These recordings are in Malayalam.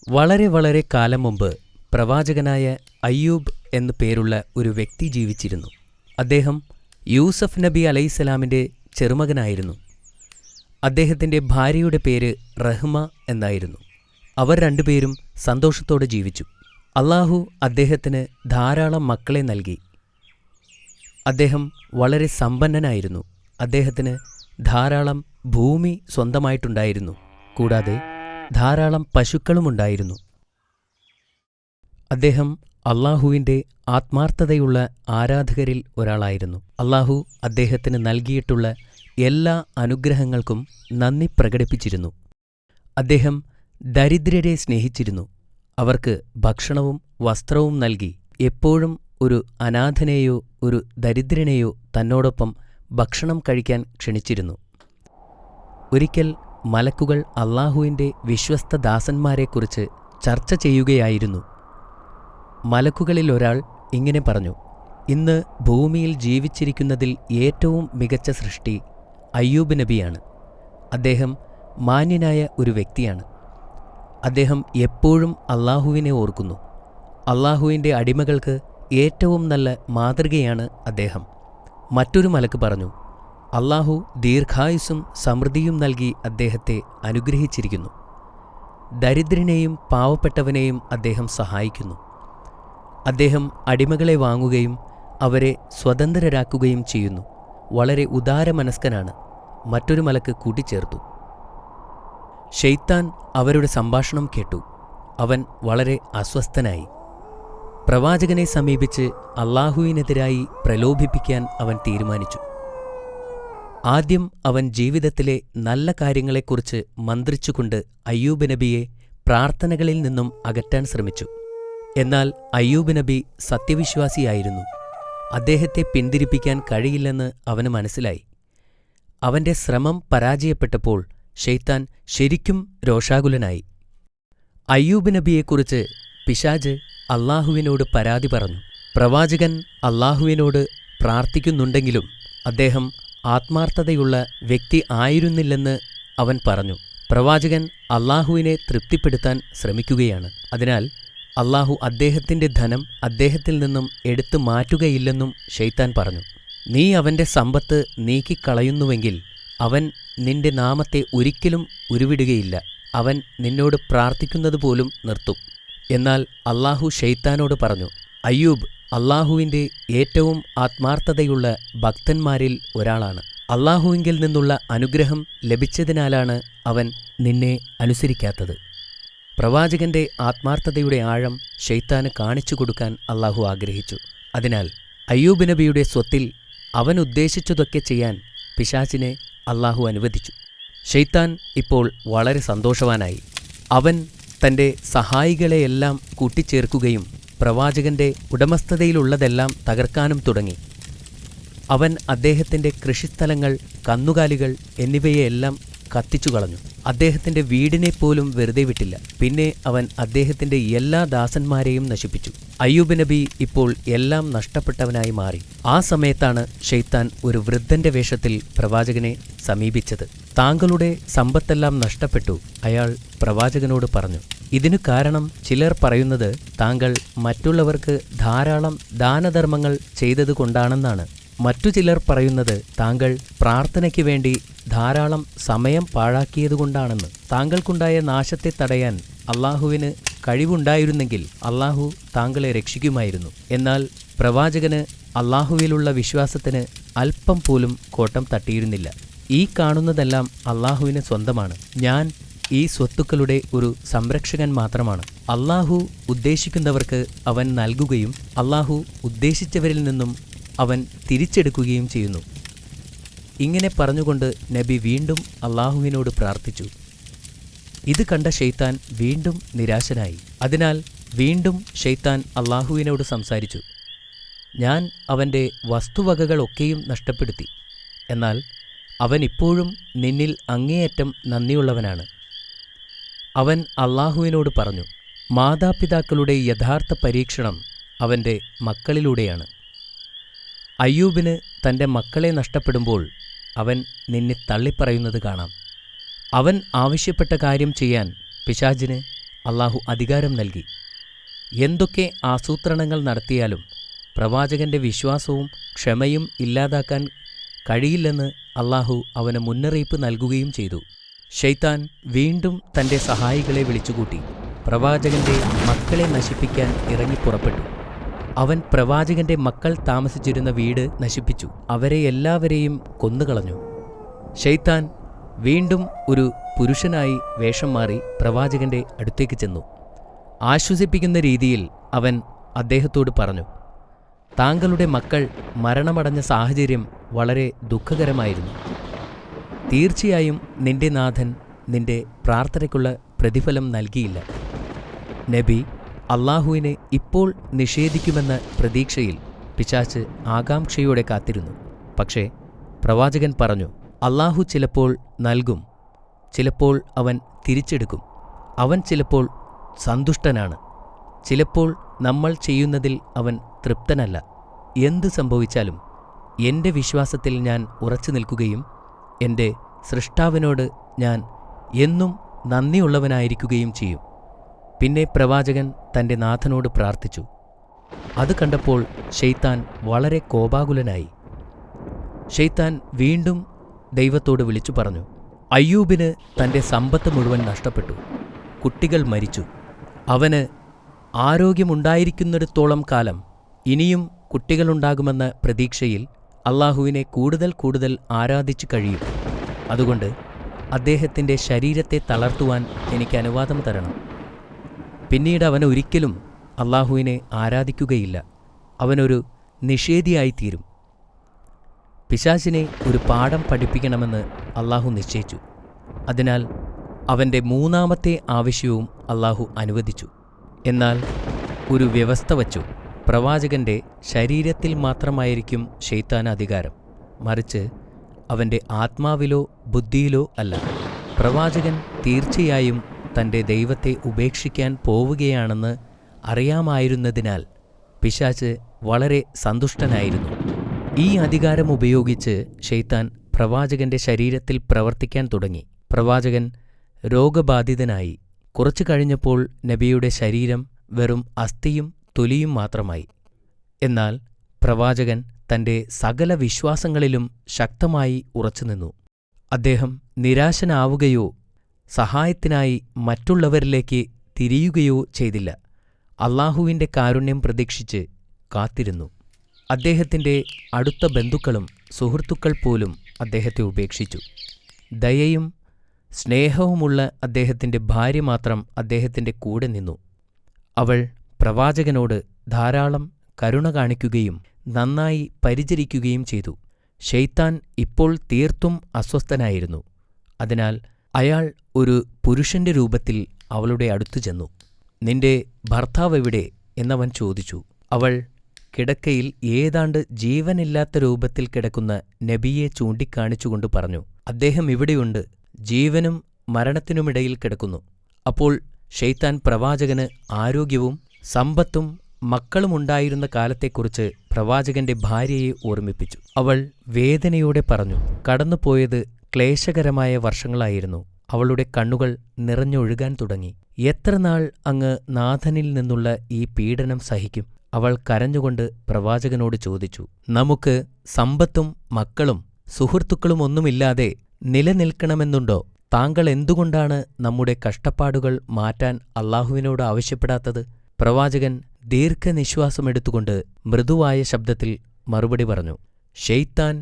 വളരെ വളരെ കാലം മുമ്പ് പ്രവാചകനായ അയ്യൂബ് എന്നു പേരുള്ള ഒരു വ്യക്തി ജീവിച്ചിരുന്നു. അദ്ദേഹം യൂസഫ് നബി അലൈഹിസ്സലാമിൻ്റെ ചെറുമകനായിരുന്നു. അദ്ദേഹത്തിൻ്റെ ഭാര്യയുടെ പേര് റഹ്മ എന്നായിരുന്നു. അവർ രണ്ടുപേരും സന്തോഷത്തോടെ ജീവിച്ചു. അള്ളാഹു അദ്ദേഹത്തിന് ധാരാളം മക്കളെ നൽകി. അദ്ദേഹം വളരെ സമ്പന്നനായിരുന്നു. അദ്ദേഹത്തിന് ധാരാളം ഭൂമി സ്വന്തമായിട്ടുണ്ടായിരുന്നു. കൂടാതെ ധാരാളം പശുക്കളുമുണ്ടായിരുന്നു. അദ്ദേഹം അള്ളാഹുവിൻ്റെ ആത്മാർത്ഥതയുള്ള ആരാധകരിൽ ഒരാളായിരുന്നു. അള്ളാഹു അദ്ദേഹത്തിന് നൽകിയിട്ടുള്ള എല്ലാ അനുഗ്രഹങ്ങൾക്കും നന്ദി പ്രകടിപ്പിച്ചിരുന്നു. അദ്ദേഹം ദരിദ്രരെ സ്നേഹിച്ചിരുന്നു. അവർക്ക് ഭക്ഷണവും വസ്ത്രവും നൽകി എപ്പോഴും ഒരു അനാഥനെയോ ഒരു ദരിദ്രനെയോ തന്നോടൊപ്പം ഭക്ഷണം കഴിക്കാൻ ക്ഷണിച്ചിരുന്നു. ഒരിക്കൽ മലക്കുകൾ അള്ളാഹുവിൻ്റെ വിശ്വസ്ത ദാസന്മാരെക്കുറിച്ച് ചർച്ച ചെയ്യുകയായിരുന്നു. മലക്കുകളിൽ ഒരാൾ ഇങ്ങനെ പറഞ്ഞു: ഇന്ന് ഭൂമിയിൽ ജീവിച്ചിരിക്കുന്നതിൽ ഏറ്റവും മികച്ച സൃഷ്ടി അയ്യൂബ് നബിയാണ്. അദ്ദേഹം മാന്യനായ ഒരു വ്യക്തിയാണ്. അദ്ദേഹം എപ്പോഴും അള്ളാഹുവിനെ ഓർക്കുന്നു. അള്ളാഹുവിൻ്റെ അടിമകൾക്ക് ഏറ്റവും നല്ല മാതൃകയാണ് അദ്ദേഹം. മറ്റൊരു മലക്ക് പറഞ്ഞു: അള്ളാഹു ദീർഘായുസ്സും സമൃദ്ധിയും നൽകി അദ്ദേഹത്തെ അനുഗ്രഹിച്ചിരിക്കുന്നു. ദരിദ്രനെയും പാവപ്പെട്ടവനെയും അദ്ദേഹം സഹായിക്കുന്നു. അദ്ദേഹം അടിമകളെ വാങ്ങുകയും അവരെ സ്വതന്ത്രരാക്കുകയും ചെയ്യുന്നു. വളരെ ഉദാരമനസ്കനാണ്. മറ്റൊരു മലക്ക് കൂട്ടിച്ചേർത്തു. ശൈത്താൻ അവരുടെ സംഭാഷണം കേട്ടു. അവൻ വളരെ അസ്വസ്ഥനായി. പ്രവാചകനെ സമീപിച്ച് അള്ളാഹുവിനെതിരായി പ്രലോഭിപ്പിക്കാൻ അവൻ തീരുമാനിച്ചു. ആദ്യം അവൻ ജീവിതത്തിലെ നല്ല കാര്യങ്ങളെക്കുറിച്ച് മന്ത്രിച്ചുകൊണ്ട് അയ്യൂബ് നബിയെ പ്രാർത്ഥനകളിൽ നിന്നും അകറ്റാൻ ശ്രമിച്ചു. എന്നാൽ അയ്യൂബ് നബി സത്യവിശ്വാസിയായിരുന്നു. അദ്ദേഹത്തെ പിന്തിരിപ്പിക്കാൻ കഴിയില്ലെന്ന് അവന് മനസ്സിലായി. അവന്റെ ശ്രമം പരാജയപ്പെട്ടപ്പോൾ ശൈത്താൻ ശരിക്കും രോഷാകുലനായി. അയ്യൂബ് നബിയെക്കുറിച്ച് പിശാച് അള്ളാഹുവിനോട് പരാതി പറഞ്ഞു. പ്രവാചകൻ അള്ളാഹുവിനോട് പ്രാർത്ഥിക്കുന്നുണ്ടെങ്കിലും അദ്ദേഹം ആത്മാർത്ഥതയുള്ള വ്യക്തി ആയിരുന്നില്ലെന്ന് അവൻ പറഞ്ഞു. പ്രവാചകൻ അള്ളാഹുവിനെ തൃപ്തിപ്പെടുത്താൻ ശ്രമിക്കുകയാണ്. അതിനാൽ അള്ളാഹു അദ്ദേഹത്തിൻ്റെ ധനം അദ്ദേഹത്തിൽ നിന്നും എടുത്തു മാറ്റുകയില്ലെന്നും ശൈത്താൻ പറഞ്ഞു. നീ അവൻ്റെ സമ്പത്ത് നീക്കിക്കളയുന്നുവെങ്കിൽ അവൻ നിന്റെ നാമത്തെ ഒരിക്കലും ഉരുവിടുകയില്ല. അവൻ നിന്നോട് പ്രാർത്ഥിക്കുന്നതുപോലും നിർത്തും. എന്നാൽ അള്ളാഹു ശൈത്താനോട് പറഞ്ഞു: അയ്യൂബ് അള്ളാഹുവിൻ്റെ ഏറ്റവും ആത്മാർത്ഥതയുള്ള ഭക്തന്മാരിൽ ഒരാളാണ്. അള്ളാഹുവിങ്കിൽ നിന്നുള്ള അനുഗ്രഹം ലഭിച്ചതിനാലാണ് അവൻ നിന്നെ അനുസരിക്കാത്തത്. പ്രവാചകന്റെ ആത്മാർത്ഥതയുടെ ആഴം ശൈത്താന് കാണിച്ചു കൊടുക്കാൻ അള്ളാഹു ആഗ്രഹിച്ചു. അതിനാൽ അയ്യൂബ് നബിയുടെ സ്വത്തിൽ അവൻ ഉദ്ദേശിച്ചതൊക്കെ ചെയ്യാൻ പിശാചിനെ അള്ളാഹു അനുവദിച്ചു. ശൈത്താൻ ഇപ്പോൾ വളരെ സന്തോഷവാനായി. അവൻ തൻ്റെ സഹായികളെയെല്ലാം കൂട്ടിച്ചേർക്കുകയും പ്രവാചകന്റെ ഉടമസ്ഥതയിലുള്ളതെല്ലാം തകർക്കാനും തുടങ്ങി. അവൻ അദ്ദേഹത്തിൻ്റെ കൃഷിസ്ഥലങ്ങൾ, കന്നുകാലികൾ എന്നിവയെല്ലാം കത്തിച്ചു കളഞ്ഞു. അദ്ദേഹത്തിൻ്റെ വീടിനെപ്പോലും വെറുതെ വിട്ടില്ല. പിന്നെ അവൻ അദ്ദേഹത്തിൻ്റെ എല്ലാ ദാസന്മാരെയും നശിപ്പിച്ചു. അയ്യൂബ് നബി ഇപ്പോൾ എല്ലാം നഷ്ടപ്പെട്ടവനായി മാറി. ആ സമയത്താണ് ശൈത്താൻ ഒരു വൃദ്ധന്റെ വേഷത്തിൽ പ്രവാചകനെ സമീപിച്ചത്. താങ്കളുടെ സമ്പത്തെല്ലാം നഷ്ടപ്പെട്ടു, അയാൾ പ്രവാചകനോട് പറഞ്ഞു. ഇതിനു കാരണം ചിലർ പറയുന്നത് താങ്കൾ മറ്റുള്ളവർക്ക് ധാരാളം ദാനധർമ്മങ്ങൾ ചെയ്തതുകൊണ്ടാണെന്നാണ്. മറ്റു ചിലർ പറയുന്നത് താങ്കൾ പ്രാർത്ഥനയ്ക്ക് വേണ്ടി ധാരാളം സമയം പാഴാക്കിയതുകൊണ്ടാണെന്ന്. താങ്കൾക്കുണ്ടായ നാശത്തെ തടയാൻ അള്ളാഹുവിന് കഴിവുണ്ടായിരുന്നെങ്കിൽ അള്ളാഹു താങ്കളെ രക്ഷിക്കുമായിരുന്നു. എന്നാൽ പ്രവാചകന് അള്ളാഹുവിലുള്ള വിശ്വാസത്തിന് അല്പം പോലും കോട്ടം തട്ടിയിരുന്നില്ല. ഈ കാണുന്നതെല്ലാം അള്ളാഹുവിന് സ്വന്തമാണ്. ഞാൻ ഈ സ്വത്തുക്കളുടെ ഒരു സംരക്ഷകൻ മാത്രമാണ്. അള്ളാഹു ഉദ്ദേശിക്കുന്നവർക്ക് അവൻ നൽകുകയും അള്ളാഹു ഉദ്ദേശിച്ചവരിൽ നിന്നും അവൻ തിരിച്ചെടുക്കുകയും ചെയ്യുന്നു. ഇങ്ങനെ പറഞ്ഞുകൊണ്ട് നബി വീണ്ടും അള്ളാഹുവിനോട് പ്രാർത്ഥിച്ചു. ഇത് കണ്ട ശൈത്താൻ വീണ്ടും നിരാശനായി. അതിനാൽ വീണ്ടും ശൈത്താൻ അള്ളാഹുവിനോട് സംസാരിച്ചു: ഞാൻ അവൻ്റെ വസ്തുവകകളൊക്കെയും നഷ്ടപ്പെടുത്തി. എന്നാൽ അവൻ ഇപ്പോഴും നിന്നിൽ അങ്ങേയറ്റം നന്ദിയുള്ളവനാണ്. അവൻ അള്ളാഹുവിനോട് പറഞ്ഞു: മാതാപിതാക്കളുടെ യഥാർത്ഥ പരീക്ഷണം അവൻ്റെ മക്കളിലൂടെയാണ്. അയ്യൂബിന് തൻ്റെ മക്കളെ നഷ്ടപ്പെടുമ്പോൾ അവൻ നിന്നെ തള്ളിപ്പറയുന്നത് കാണാം. അവൻ ആവശ്യപ്പെട്ട കാര്യം ചെയ്യാൻ പിശാചിന് അല്ലാഹു അധികാരം നൽകി. എന്തൊക്കെ ആസൂത്രണങ്ങൾ നടത്തിയാലും പ്രവാചകന്റെ വിശ്വാസവും ക്ഷമയും ഇല്ലാതാക്കാൻ കഴിയില്ലെന്ന് അല്ലാഹു അവന് മുന്നറിയിപ്പ് നൽകുകയും ചെയ്തു. ശൈത്താൻ വീണ്ടും തന്റെ സഹായികളെ വിളിച്ചുകൂട്ടി പ്രവാചകന്റെ മക്കളെ നശിപ്പിക്കാൻ ഇറങ്ങിപ്പുറപ്പെട്ടു. അവൻ പ്രവാചകന്റെ മക്കൾ താമസിച്ചിരുന്ന വീട് നശിപ്പിച്ചു. അവരെ എല്ലാവരെയും കൊന്നുകളഞ്ഞു. ശൈത്താൻ വീണ്ടും ഒരു പുരുഷനായി വേഷം മാറി പ്രവാചകന്റെ അടുത്തേക്ക് ചെന്നു. ആശ്വസിപ്പിക്കുന്ന രീതിയിൽ അവൻ അദ്ദേഹത്തോട് പറഞ്ഞു, താങ്കളുടെ മക്കൾ മരണമടഞ്ഞ സാഹചര്യം വളരെ ദുഃഖകരമായിരുന്നു. തീർച്ചയായും നിന്റെ നാഥൻ നിന്റെ പ്രാർത്ഥനയ്ക്കുള്ള പ്രതിഫലം നൽകിയില്ല. നബി അല്ലാഹുവിനെ ഇപ്പോൾ നിഷേധിക്കുമെന്ന പ്രതീക്ഷയിൽ പിശാച് ആകാംക്ഷയോടെ കാത്തിരുന്നു. പക്ഷേ പ്രവാചകൻ പറഞ്ഞു, അല്ലാഹു ചിലപ്പോൾ നൽകും, ചിലപ്പോൾ അവൻ തിരിച്ചെടുക്കും. അവൻ ചിലപ്പോൾ സന്തുഷ്ടനാണ്, ചിലപ്പോൾ നമ്മൾ ചെയ്യുന്നതിൽ അവൻ തൃപ്തനല്ല. എന്ത് സംഭവിച്ചാലും എൻ്റെ വിശ്വാസത്തിൽ ഞാൻ ഉറച്ചു നിൽക്കുകയും എൻ്റെ സൃഷ്ടാവിനോട് ഞാൻ എന്നും നന്ദിയുള്ളവനായിരിക്കുകയും ചെയ്യും. പിന്നെ പ്രവാചകൻ തൻ്റെ നാഥനോട് പ്രാർത്ഥിച്ചു. അത് കണ്ടപ്പോൾ ശൈത്താൻ വളരെ കോപാകുലനായി. ശൈത്താൻ വീണ്ടും ദൈവത്തോട് വിളിച്ചു പറഞ്ഞു, അയ്യൂബിന് തൻ്റെ സമ്പത്ത് മുഴുവൻ നഷ്ടപ്പെട്ടു, കുട്ടികൾ മരിച്ചു. അവന് ആരോഗ്യമുണ്ടായിരിക്കുന്നിടത്തോളം കാലം ഇനിയും കുട്ടികളുണ്ടാകുമെന്ന പ്രതീക്ഷയിൽ അല്ലാഹുവിനെ കൂടുതൽ കൂടുതൽ ആരാധിച്ചു കഴിയും. അതുകൊണ്ട് അദ്ദേഹത്തിൻ്റെ ശരീരത്തെ തളർത്തുവാൻ എനിക്ക് അനുവാദം തരണം. പിന്നീട് അവൻ ഒരിക്കലും അല്ലാഹുവിനെ ആരാധിക്കുകയില്ല. അവനൊരു നിഷേധിയായിത്തീരും. പിശാചിനെ ഒരു പാഠം പഠിപ്പിക്കണമെന്ന് അല്ലാഹു നിശ്ചയിച്ചു. അതിനാൽ അവൻ്റെ മൂന്നാമത്തെ ആവശ്യവും അല്ലാഹു അനുവദിച്ചു. എന്നാൽ ഒരു വ്യവസ്ഥ വച്ചു. പ്രവാചകന്റെ ശരീരത്തിൽ മാത്രമായിരിക്കും ശൈത്താൻ അധികാരം, മറിച്ച് അവൻ്റെ ആത്മാവിലോ ബുദ്ധിയിലോ അല്ല. പ്രവാചകൻ തീർച്ചയായും തൻ്റെ ദൈവത്തെ ഉപേക്ഷിക്കാൻ പോവുകയാണെന്ന് അറിയാമായിരുന്നതിനാൽ പിശാച് വളരെ സന്തുഷ്ടനായിരുന്നു. ഈ അധികാരം ഉപയോഗിച്ച് ശൈത്താൻ പ്രവാചകന്റെ ശരീരത്തിൽ പ്രവർത്തിക്കാൻ തുടങ്ങി. പ്രവാചകൻ രോഗബാധിതനായി. കുറച്ചു കഴിഞ്ഞപ്പോൾ നബിയുടെ ശരീരം വെറും അസ്ഥിയും തൊലിയും മാത്രമായി. എന്നാൽ പ്രവാചകൻ തൻ്റെ സകല വിശ്വാസങ്ങളിലും ശക്തമായി ഉറച്ചുനിന്നു. അദ്ദേഹം നിരാശനാവുകയോ സഹായത്തിനായി മറ്റുള്ളവരിലേക്ക് തിരിയുകയോ ചെയ്തില്ല. അല്ലാഹുവിൻ്റെ കാരുണ്യം പ്രതീക്ഷിച്ച് കാത്തിരുന്നു. അദ്ദേഹത്തിൻ്റെ അടുത്ത ബന്ധുക്കളും സുഹൃത്തുക്കൾ പോലും അദ്ദേഹത്തെ ഉപേക്ഷിച്ചു. ദയയും സ്നേഹവുമുള്ള അദ്ദേഹത്തിൻ്റെ ഭാര്യ മാത്രം അദ്ദേഹത്തിൻ്റെ കൂടെ നിന്നു. അവൾ പ്രവാചകനോട് ധാരാളം കരുണ കാണിക്കുകയും നന്നായി പരിചരിക്കുകയും ചെയ്തു. ശൈത്താൻ ഇപ്പോൾ തീർത്തും അസ്വസ്ഥനായിരുന്നു. അതിനാൽ അയാൾ ഒരു പുരുഷന്റെ രൂപത്തിൽ അവളുടെ അടുത്തു ചെന്നു. നിന്റെ ഭർത്താവ് എവിടെ എന്നവൻ ചോദിച്ചു. അവൾ കിടക്കയിൽ ഏതാണ്ട് ജീവനില്ലാത്ത രൂപത്തിൽ കിടക്കുന്ന നബിയെ ചൂണ്ടിക്കാണിച്ചുകൊണ്ട് പറഞ്ഞു, അദ്ദേഹം ഇവിടെയുണ്ട്, ജീവനും മരണത്തിനുമിടയിൽ കിടക്കുന്നു. അപ്പോൾ ശൈത്താൻ പ്രവാചകന് ആരോഗ്യവും സമ്പത്തും മക്കളുമുണ്ടായിരുന്ന കാലത്തെക്കുറിച്ച് പ്രവാചകന്റെ ഭാര്യയെ ഓർമ്മിപ്പിച്ചു. അവൾ വേദനയോടെ പറഞ്ഞു, കടന്നുപോയത് ക്ലേശകരമായ വർഷങ്ങളായിരുന്നു. അവളുടെ കണ്ണുകൾ നിറഞ്ഞൊഴുകാൻ തുടങ്ങി. എത്ര നാൾ അങ്ങ് നാഥനിൽ നിന്നുള്ള ഈ പീഡനം സഹിക്കും? അവൾ കരഞ്ഞുകൊണ്ട് പ്രവാചകനോട് ചോദിച്ചു, നമുക്ക് സമ്പത്തും മക്കളും സുഹൃത്തുക്കളുമൊന്നുമില്ലാതെ നിലനിൽക്കണമെന്നുണ്ടോ? താങ്കൾ എന്തുകൊണ്ടാണ് നമ്മുടെ കഷ്ടപ്പാടുകൾ മാറ്റാൻ അല്ലാഹുവിനോട് ആവശ്യപ്പെടാത്തത്? പ്രവാചകൻ ദീർഘനിശ്വാസമെടുത്തുകൊണ്ട് മൃദുവായ ശബ്ദത്തിൽ മറുപടി പറഞ്ഞു, ശൈത്താൻ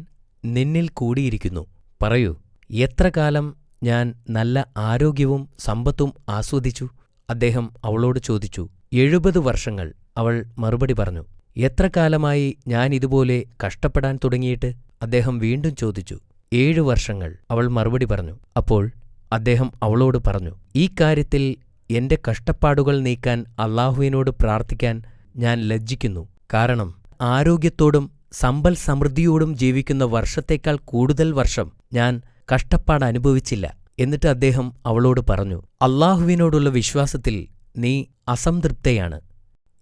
നിന്നിൽ കൂടിയിരിക്കുന്നു. പറയൂ, എത്ര കാലം ഞാൻ നല്ല ആരോഗ്യവും സമ്പത്തും ആസ്വദിച്ചു? അദ്ദേഹം അവളോട് ചോദിച്ചു. 70 വർഷങ്ങൾ, അവൾ മറുപടി പറഞ്ഞു. എത്ര കാലമായി ഞാൻ ഇതുപോലെ കഷ്ടപ്പെടാൻ തുടങ്ങിയിട്ട്? അദ്ദേഹം വീണ്ടും ചോദിച്ചു. 7 വർഷങ്ങൾ, അവൾ മറുപടി പറഞ്ഞു. അപ്പോൾ അദ്ദേഹം അവളോട് പറഞ്ഞു, ഈ കാര്യത്തിൽ എന്റെ കഷ്ടപ്പാടുകൾ നീക്കാൻ അല്ലാഹുവിനോട് പ്രാർത്ഥിക്കാൻ ഞാൻ ലജ്ജിക്കുന്നു. കാരണം ആരോഗ്യത്തോടും സമ്പൽ സമൃദ്ധിയോടും ജീവിക്കുന്ന വർഷത്തേക്കാൾ കൂടുതൽ വർഷം ഞാൻ കഷ്ടപ്പാടനുഭവിച്ചില്ല. എന്നിട്ട് അദ്ദേഹം അവളോട് പറഞ്ഞു, അല്ലാഹുവിനോടുള്ള വിശ്വാസത്തിൽ നീ അസംതൃപ്തയാണ്.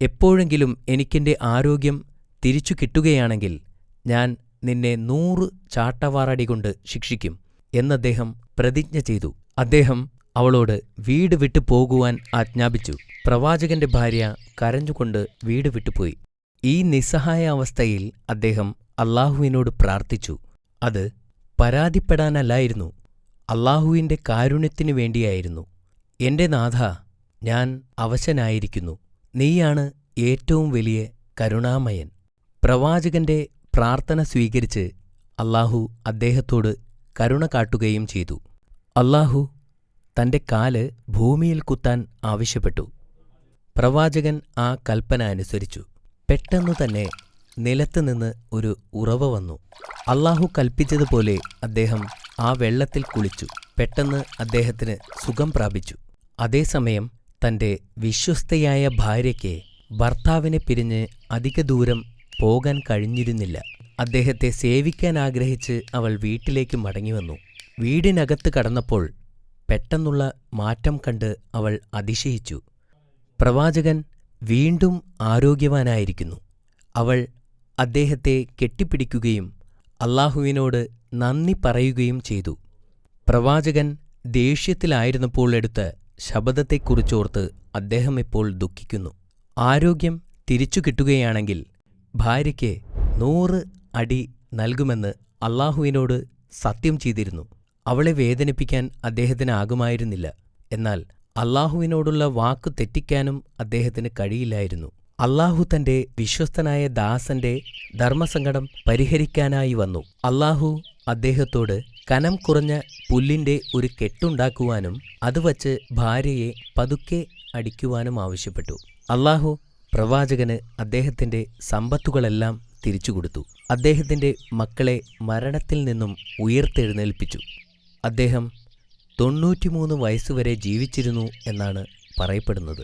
എപ്പോഴെങ്കിലും എനിക്കെന്റെ ആരോഗ്യം തിരിച്ചു കിട്ടുകയാണെങ്കിൽ ഞാൻ നിന്നെ 100 ചാട്ടവാറടി കൊണ്ട് ശിക്ഷിക്കും എന്നദ്ദേഹം പ്രതിജ്ഞ ചെയ്തു. അദ്ദേഹം അവളോട് വീട് വിട്ടു പോകുവാൻ ആജ്ഞാപിച്ചു. പ്രവാചകന്റെ ഭാര്യ കരഞ്ഞുകൊണ്ട് വീട് വിട്ടുപോയി. ഈ നിസ്സഹായ അവസ്ഥയിൽ അദ്ദേഹം അല്ലാഹുവിനോട് പ്രാർത്ഥിച്ചു. അത് പരാതിപ്പെടാനല്ലായിരുന്നു, അല്ലാഹുവിന്റെ കാരുണ്യത്തിനു വേണ്ടിയായിരുന്നു. എന്റെ നാഥാ, ഞാൻ അവശനായിരിക്കുന്നു. നീയാണ് ഏറ്റവും വലിയ കരുണാമയൻ. പ്രവാചകന്റെ പ്രാർത്ഥന സ്വീകരിച്ച് അല്ലാഹു അദ്ദേഹത്തോട് കരുണ കാട്ടുകയും ചെയ്തു. അല്ലാഹു തന്റെ കാല് ഭൂമിയിൽ കുത്താൻ ആവശ്യപ്പെട്ടു. പ്രവാചകൻ ആ കൽപ്പന അനുസരിച്ചു. പെട്ടെന്നു തന്നെ നിലത്തുനിന്ന് ഒരു ഉറവ വന്നു. അല്ലാഹു കൽപ്പിച്ചതുപോലെ അദ്ദേഹം ആ വെള്ളത്തിൽ കുളിച്ചു. പെട്ടെന്ന് അദ്ദേഹത്തിന് സുഖം പ്രാപിച്ചു. അതേസമയം തന്റെ വിശ്വസ്തയായ ഭാര്യയ്ക്ക് ഭർത്താവിനെ പിരിഞ്ഞ് അധിക ദൂരം പോകാൻ കഴിഞ്ഞിരുന്നില്ല. അദ്ദേഹത്തെ സേവിക്കാൻ ആഗ്രഹിച്ച് അവൾ വീട്ടിലേക്ക് മടങ്ങിവന്നു. വീടിനകത്ത് കടന്നപ്പോൾ പെട്ടെന്നുള്ള മാറ്റം കണ്ട് അവൾ അതിശയിച്ചു. പ്രവാചകൻ വീണ്ടും ആരോഗ്യവാനായിരിക്കുന്നു. അവൾ അദ്ദേഹത്തെ കെട്ടിപ്പിടിക്കുകയും അല്ലാഹുവിനോട് നന്ദി പറയുകയും ചെയ്തു. പ്രവാചകൻ ദേഷ്യത്തിലായിരുന്നപ്പോൾ എടുത്ത ശപഥത്തെക്കുറിച്ചോർത്ത് അദ്ദേഹം ഇപ്പോൾ ദുഃഖിക്കുന്നു. ആരോഗ്യം തിരിച്ചു കിട്ടുകയാണെങ്കിൽ ഭാര്യയ്ക്ക് 100 അടി നൽകുമെന്ന് അല്ലാഹുവിനോട് സത്യം ചെയ്തിരുന്നു. അവളെ വേദനിപ്പിക്കാൻ അദ്ദേഹത്തിനാകുമായിരുന്നില്ല. എന്നാൽ അല്ലാഹുവിനോടുള്ള വാക്കു തെറ്റിക്കാനും അദ്ദേഹത്തിന് കഴിയില്ലായിരുന്നു. അല്ലാഹു തന്റെ വിശ്വസ്തനായ ദാസന്റെ ധർമ്മസങ്കടം പരിഹരിക്കാനായി വന്നു. അല്ലാഹു അദ്ദേഹത്തോട് കനം കുറഞ്ഞ പുല്ലിന്റെ ഒരു കെട്ടുണ്ടാക്കുവാനും അതുവച്ച് ഭാര്യയെ പതുക്കെ അടിക്കുവാനും ആവശ്യപ്പെട്ടു. അല്ലാഹു പ്രവാചകന് അദ്ദേഹത്തിന്റെ സമ്പത്തുകളെല്ലാം തിരിച്ചുകൊടുത്തു. അദ്ദേഹത്തിന്റെ മക്കളെ മരണത്തിൽ നിന്നും ഉയർത്തെഴുന്നേൽപ്പിച്ചു. അദ്ദേഹം 93 വയസ്സുവരെ ജീവിച്ചിരുന്നു എന്നാണ് പറയപ്പെടുന്നത്.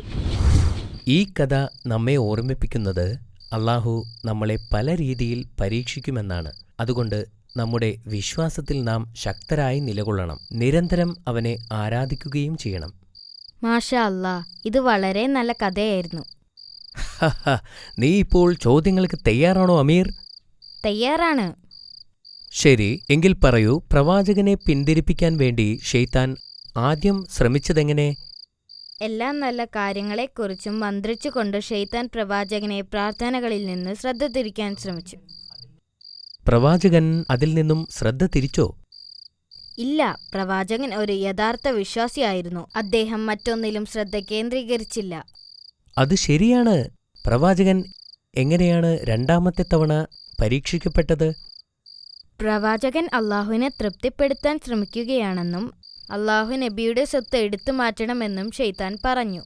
ഈ കഥ നമ്മെ ഓർമ്മിപ്പിക്കുന്നത് അല്ലാഹു നമ്മളെ പല രീതിയിൽ പരീക്ഷിക്കുമെന്നാണ്. അതുകൊണ്ട് നമ്മുടെ വിശ്വാസത്തിൽ നാം ശക്തരായി നിലകൊള്ളണം. നിരന്തരം അവനെ ആരാധിക്കുകയും ചെയ്യണം. മാഷാ അല്ലാ, ഇത് വളരെ നല്ല കഥയായിരുന്നു. നീ ഇപ്പോൾ ചോദ്യങ്ങൾക്ക് തയ്യാറാണോ അമീർ? തയ്യാറാണ്. ശരി, എങ്കിൽ പറയൂ, പ്രവാചകനെ പിന്തിരിപ്പിക്കാൻ വേണ്ടി ശൈത്താൻ ആദ്യം ശ്രമിച്ചതെങ്ങനെ? എല്ലാ നല്ല കാര്യങ്ങളെക്കുറിച്ചും മന്ത്രിച്ചുകൊണ്ട് ശൈത്താൻ പ്രവാചകനെ പ്രാർത്ഥനകളിൽ നിന്ന് ശ്രദ്ധ തിരിക്കാൻ ശ്രമിച്ചു. പ്രവാചകൻ അതിൽ നിന്നും ശ്രദ്ധ തിരിച്ചോ? ഇല്ല, പ്രവാചകൻ ഒരു യഥാർത്ഥ വിശ്വാസിയായിരുന്നു. അദ്ദേഹം മറ്റൊന്നിലും ശ്രദ്ധ കേന്ദ്രീകരിച്ചില്ല. അത് ശരിയാണ്. പ്രവാചകൻ എങ്ങനെയാണ് രണ്ടാമത്തെ തവണ പരീക്ഷിക്കപ്പെട്ടത്? പ്രവാചകൻ അള്ളാഹുവിനെ തൃപ്തിപ്പെടുത്താൻ ശ്രമിക്കുകയാണെന്നും അള്ളാഹു നബിയുടെ സ്വത്ത് എടുത്തു മാറ്റണമെന്നും ശൈത്താൻ പറഞ്ഞു.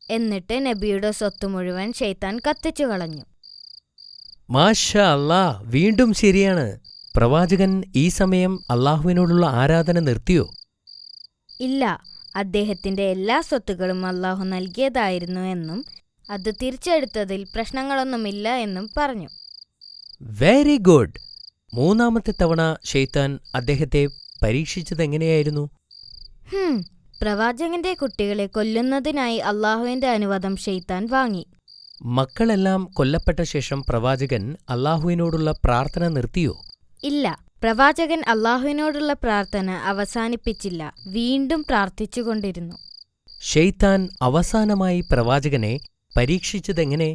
എന്നിട്ട് നബിയുടെ സ്വത്ത് മുഴുവൻ ശൈത്താൻ കത്തിച്ചു കളഞ്ഞു. മാഷാ അല്ലാ, വീണ്ടും ശരിയാണ്. പ്രവാചകൻ ഈ സമയം അല്ലാഹുവിനോടുള്ള ആരാധന നിർത്തിയോ? ഇല്ല, അദ്ദേഹത്തിന്റെ എല്ലാ സ്വത്തുകളും അള്ളാഹു നൽകിയതായിരുന്നു എന്നും അത് തിരിച്ചെടുത്തതിൽ പ്രശ്നങ്ങളൊന്നുമില്ല എന്നും പറഞ്ഞു. Very good. മൂന്നാമത്തെ തവണ ശൈത്താൻ അദ്ദേഹത്തെ പരീക്ഷിച്ചതെങ്ങനെയായിരുന്നു? പ്രവാചകന്റെ കുട്ടികളെ കൊല്ലുന്നതിനായി അള്ളാഹുവിന്റെ അനുവാദം ശൈത്താൻ വാങ്ങി. മക്കളെല്ലാം കൊല്ലപ്പെട്ട ശേഷം പ്രവാചകൻ അല്ലാഹുവിനോടുള്ള പ്രാർത്ഥന നിർത്തിയോ? ഇല്ല, പ്രവാചകൻ അള്ളാഹുവിനോടുള്ള പ്രാർത്ഥന അവസാനിപ്പിച്ചില്ല. വീണ്ടും പ്രാർത്ഥിച്ചുകൊണ്ടിരുന്നു. ശൈത്താൻ അവസാനമായി പ്രവാചകനെ പരീക്ഷിച്ചതെങ്ങനെ?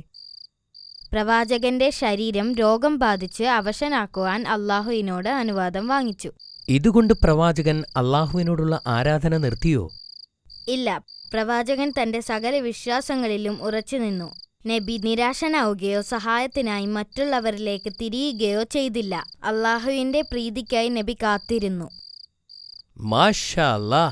പ്രവാചകന്റെ ശരീരം രോഗം ബാധിച്ച് അവശനാക്കുവാൻ അള്ളാഹുവിനോട് അനുവാദം വാങ്ങിച്ചു. ഇതുകൊണ്ട് പ്രവാചകൻ അല്ലാഹുവിനോടുള്ള ആരാധന നിർത്തിയോ? ഇല്ല, പ്രവാചകൻ തന്റെ സകല വിശ്വാസങ്ങളിലും ഉറച്ചുനിന്നു. നബി നിരാശനാവുകയോ സഹായത്തിനായി മറ്റുള്ളവരിലേക്ക് തിരിയുകയോ ചെയ്തില്ല. അള്ളാഹുവിന്റെ പ്രീതിക്കായി നബി കാത്തിരുന്നു. മാഷാ അല്ലാ,